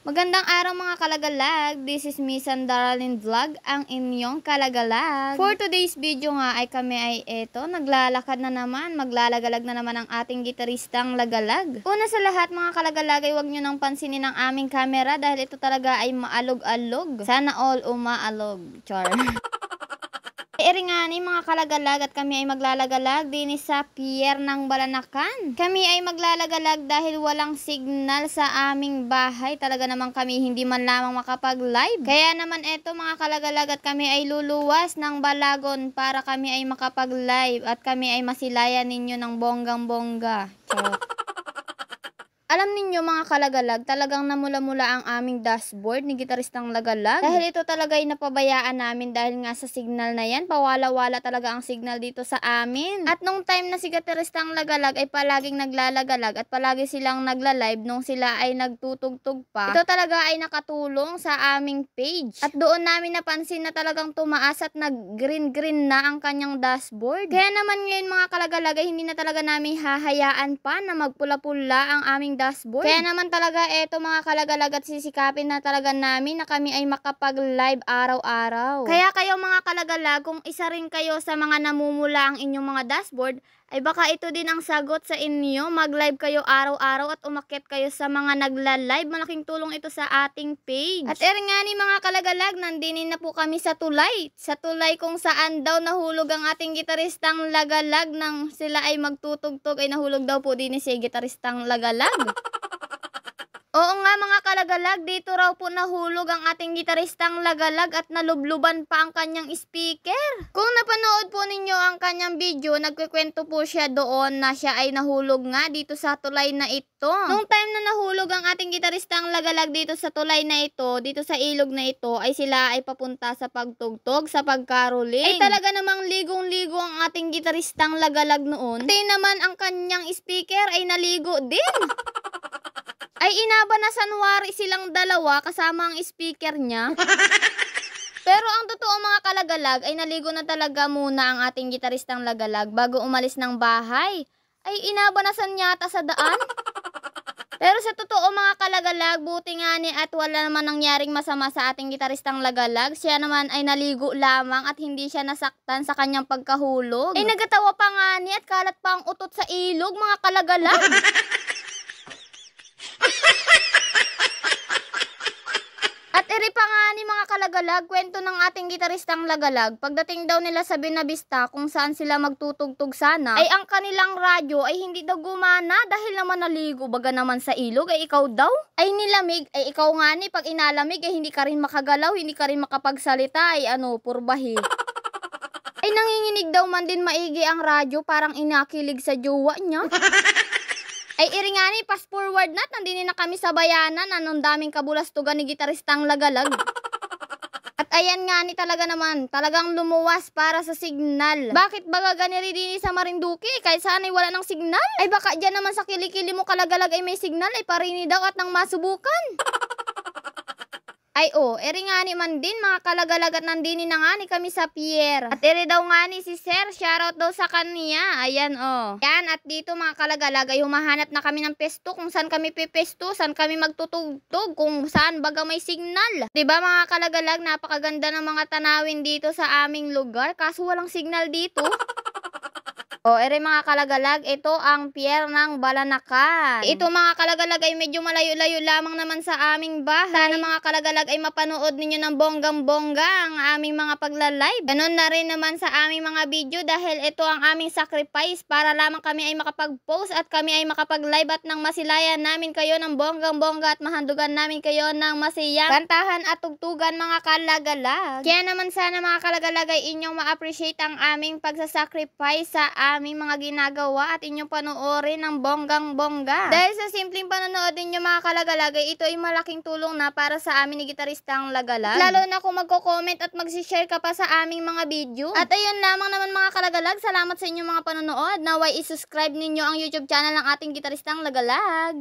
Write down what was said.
Magandang araw mga kalagalag, this is Miss Darlene Vlog, ang inyong kalagalag. For today's video nga ay kami ay naglalakad na naman, maglalagalag na naman ang ating gitaristang lagalag. Una sa lahat mga kalagalag ay huwag nyo nang pansinin ang aming camera dahil ito talaga ay maalog-alog. Sana all umaalog. Char. Eri nga ni mga kalagalag at kami ay maglalagalag din sa pier ng Balanacan. Kami ay maglalagalag dahil walang signal sa aming bahay. Talaga naman kami hindi man lamang makapag-live. Kaya naman eto mga kalagalag at kami ay luluwas ng Balagon para kami ay makapag-live at kami ay masilayan ninyo ng bonggang-bongga. Alam ninyo mga kalagalag, talagang namula-mula ang aming dashboard ni gitaristang lagalag. Dahil ito talaga ay napabayaan namin dahil nga sa signal na yan. Pawala-wala talaga ang signal dito sa amin. At nung time na si gitaristang lagalag ay palaging naglalagalag at palagi silang nagla-live nung sila ay nagtutugtog pa. Ito talaga ay nakatulong sa aming page. At doon namin napansin na talagang tumaas at nag-green-green na ang kanyang dashboard. Kaya naman ngayon mga kalagalag ay hindi na talaga namin hahayaan pa na magpula-pula ang aming dashboard. Kaya naman talaga eto mga kalagalag at sisikapin na talaga namin na kami ay makapag-live araw-araw. Kaya kayo mga kalagalag, kung isa rin kayo sa mga namumula ang inyong mga dashboard, ay baka ito din ang sagot sa inyo. Mag-live kayo araw-araw at umakyat kayo sa mga nagla-live. Malaking tulong ito sa ating page. At nga ni mga kalagalag, nandinin na po kami sa tulay. Sa tulay kung saan daw nahulog ang ating gitaristang lagalag nang sila ay magtutugtog ay nahulog daw po din si gitaristang lagalag. Oo nga mga kalagalag, dito raw po nahulog ang ating gitaristang lagalag at nalubluban pa ang kanyang speaker. Kung napanood po ninyo ang kanyang video, nagkikwento po siya doon na siya ay nahulog nga dito sa tulay na ito. Nung time na nahulog ang ating gitaristang lagalag dito sa tulay na ito, dito sa ilog na ito, ay sila ay papunta sa pagtugtog, sa pagkaroling. Ay talaga namang ligong-ligo ang ating gitaristang lagalag noon. Pati naman ang kanyang speaker ay naligo din. Ay inaba na sanwari silang dalawa kasama ang speaker niya. Pero ang totoo mga kalagalag ay naligo na talaga muna ang ating gitaristang lagalag bago umalis ng bahay. Ay inaba na sanyata sa daan. Pero sa totoo mga kalagalag, buti nga ni at wala naman nangyaring masama sa ating gitaristang lagalag. Siya naman ay naligo lamang at hindi siya nasaktan sa kanyang pagkahulog. Ay nagatawa pa nga ni at kalat pa ang utot sa ilog mga kalagalag. At eri pa nga ni mga kalagalag, kwento ng ating gitaristang lagalag, pagdating daw nila sa Binavista kung saan sila magtutugtog sana, ay ang kanilang radyo ay hindi daw gumana dahil naman naligo baga naman sa ilog, ay ikaw daw? Ay nilamig, ay ikaw nga ni pag inalamig ay hindi ka rin makagalaw, hindi ka rin makapagsalita, ay purbahi. Ay nanginginig daw man din maigi ang radyo, parang inakilig sa jowa niya. Ay iri nga ni, fast forward na, nandini na kami sa bayanan, anong daming kabulastugan ni gitaristang lagalag. At ayan nga ni talaga naman, talagang lumuwas para sa signal. Bakit baga ganiri din sa Marinduque, kahit saan ay wala ng signal? Ay baka dyan naman sa kilikili mo kalagalag ay may signal, ay parini daw at nang masubukan. Ay eri nga ni man din mga kalagalag at nandini na nga ni kami sa pier. At eri daw nga ni si Sir, shoutout daw sa kanya. Ayan Yan at dito mga kalagalag ay humahanap na kami ng pesto kung saan kami pipesto, saan kami magtutugtog, kung saan baga may signal. Diba mga kalagalag, napakaganda ng mga tanawin dito sa aming lugar, kaso walang signal dito. Eri mga kalagalag, ito ang pier ng Balanacan. Ito mga kalagalag ay medyo malayo-layo lamang naman sa aming bahay. Sana mga kalagalag ay mapanood ninyo ng bonggang-bongga ang aming mga pagla-live. Ganon na rin naman sa aming mga video dahil ito ang aming sacrifice para lamang kami ay makapag-post at kami ay makapag-live at nang masilayan namin kayo ng bonggang-bongga at mahandugan namin kayo ng masiyang kantahan at tugtugan mga kalagalag. Kaya naman sana mga kalagalag ay inyong ma-appreciate ang aming pagsasacrifice sa aming mga ginagawa at inyong panoorin ng bonggang-bongga. Dahil sa simpleng panonood ninyo mga kalagalag, ito ay malaking tulong na para sa amin ni gitaristang lagalag. Lalo na kung magko-comment at mag-share ka pa sa aming mga video. At ayun lamang naman mga kalagalag, salamat sa inyong mga panonood. Naway i-subscribe ninyo ang YouTube channel ng ating gitaristang lagalag.